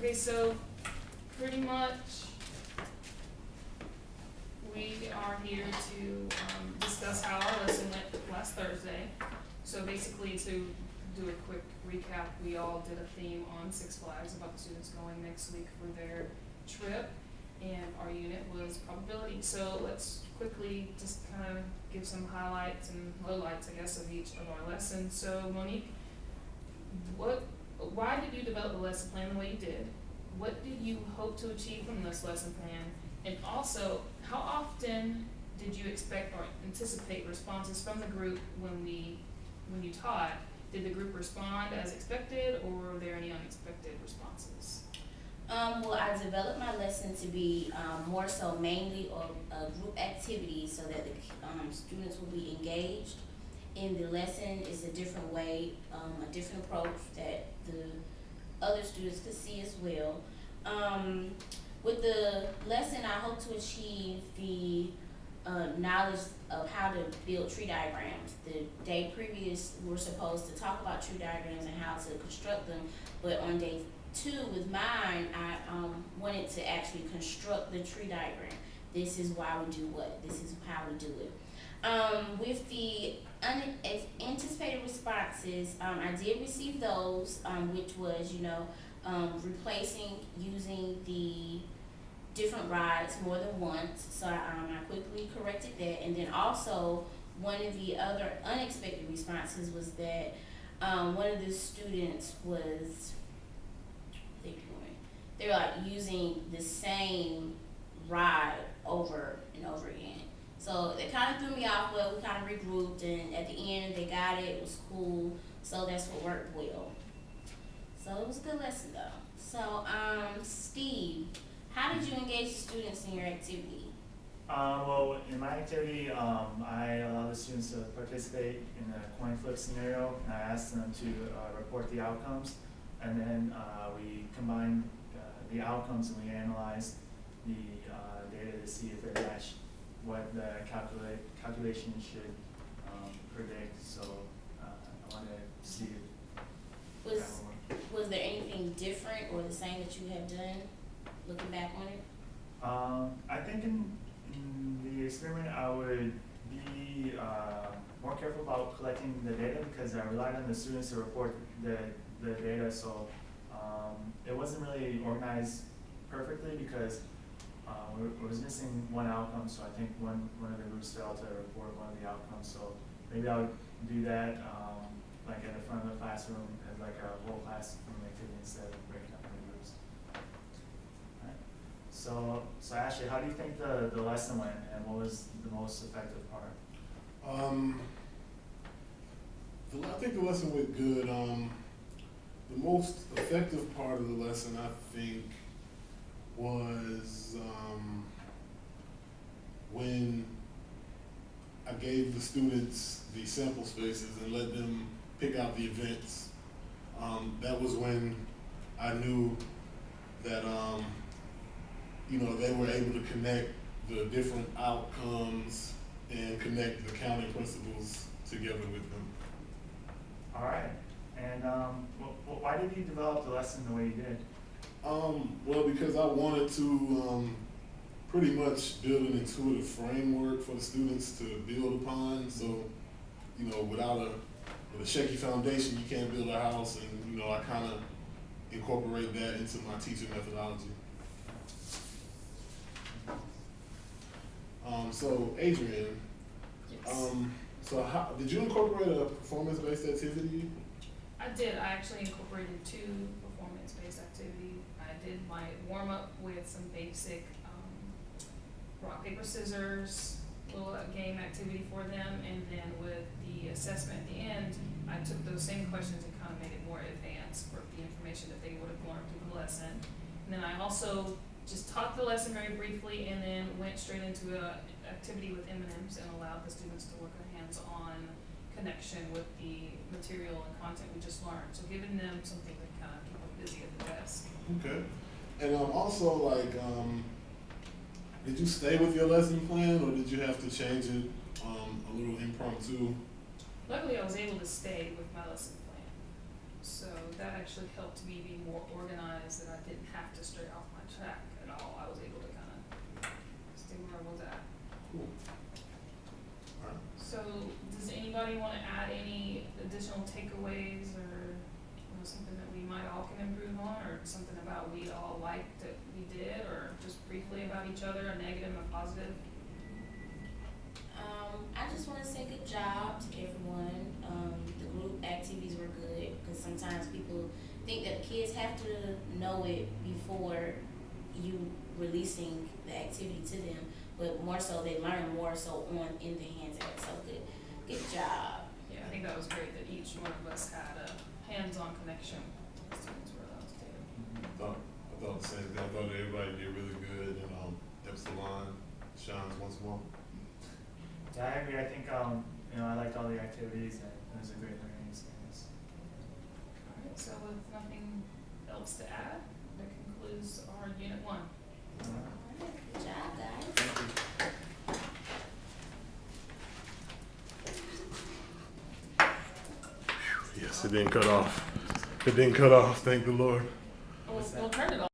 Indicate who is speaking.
Speaker 1: Okay, so pretty much we are here to discuss how our lesson went last Thursday. So basically, to do a quick recap, we all did a theme on Six Flags about the students going next week for their trip, and our unit was probability. So let's quickly just kind of give some highlights and lowlights, I guess, of each of our lessons. So Monique, why did you develop the lesson plan the way you did? What did you hope to achieve from this lesson plan? And also, how often did you expect or anticipate responses from the group when you taught? Did the group respond as expected, or were there any unexpected responses?
Speaker 2: Well, I developed my lesson to be more so mainly a group activity so that the students will be engaged in the lesson. Is a different way, a different approach that the other students could see as well. With the lesson, I hope to achieve the knowledge of how to build tree diagrams. The day previous, we were supposed to talk about tree diagrams and how to construct them, but on day 2 with mine, I wanted to actually construct the tree diagram. This is why we do what, this is how we do it. With the unanticipated responses, I did receive those, which was, replacing using the different rides more than once. So I quickly corrected that. And then also, one of the other unexpected responses was that one of the students was, they were like using the same ride over and over again. So it kind of threw me off, but we kind of regrouped, and at the end they got it. It was cool. So that's what worked well. So it was a good lesson though. So Steve, how did you engage the students in your activity?
Speaker 3: Well, in my activity, I allowed the students to participate in a coin flip scenario, and I asked them to report the outcomes, and then we combined the outcomes and we analyzed the data to see if it matched what the calculation should predict. So I wanted to see if
Speaker 2: was there anything different or the same that you have done looking back on it?
Speaker 3: I think in the experiment I would be more careful about collecting the data because I relied on the students to report the data, so it wasn't really organized perfectly because we was missing one outcome, so I think one of the groups failed to report one of the outcomes, so maybe I would do that like at the front of the classroom as like a whole classroom activity instead of breaking up into groups. So Ashley, how do you think the lesson went, and what was the most effective part?
Speaker 4: I think the lesson went good. The most effective part of the lesson, I think, was when I gave the students the sample spaces and let them pick out the events. That was when I knew that they were able to connect the different outcomes and connect the counting principles together with them.
Speaker 3: All right. And why did you develop the lesson the way you did?
Speaker 4: Well, because I wanted to pretty much build an intuitive framework for the students to build upon. So, with a shaky foundation, you can't build a house, and I kind of incorporate that into my teaching methodology. So Adrian,
Speaker 1: Yes.
Speaker 4: so how did you incorporate a performance-based activity?
Speaker 1: I did. I actually incorporated 2 performance-based activities. I did my warm-up with some basic rock, paper, scissors, little game activity for them, and then with the assessment at the end, I took those same questions and kind of made it more advanced for the information that they would have learned through the lesson. And then I also just taught the lesson very briefly and then went straight into an activity with M&Ms and allowed the students to work a hands-on connection with the material and content we just learned. So giving them something to kind of keep them busy at the desk.
Speaker 4: Okay. And also, did you stay with your lesson plan, or did you have to change it a little impromptu?
Speaker 1: Luckily, I was able to stay with my lesson plan. So that actually helped me be more organized, that I didn't have to stray off my track at all. I was able to kind of stay where I was at.
Speaker 4: Cool. All right.
Speaker 1: So, does anybody want to add any additional takeaways or something that we might all can improve on, or something about we all liked that we did, or just briefly about each other, a negative and a positive?
Speaker 2: I just want to say good job to everyone. The group activities were good because sometimes people think that kids have to know it before you releasing the activity to them, but more so they learn more so in the hands of it. So good job.
Speaker 1: Yeah, I think that was great that each one of us had a hands-on connection the students were allowed to do.
Speaker 4: I thought the same thing. I thought everybody did really good, and that's the line shines once more.
Speaker 3: Yeah, I agree. I think, I liked all the activities and it was a great learning experience.
Speaker 1: Alright, so with nothing else to add, that concludes our Unit 1.
Speaker 2: Good job, guys.
Speaker 4: Yes, it didn't cut off. It didn't cut off. Thank the Lord.
Speaker 1: We'll turn it off.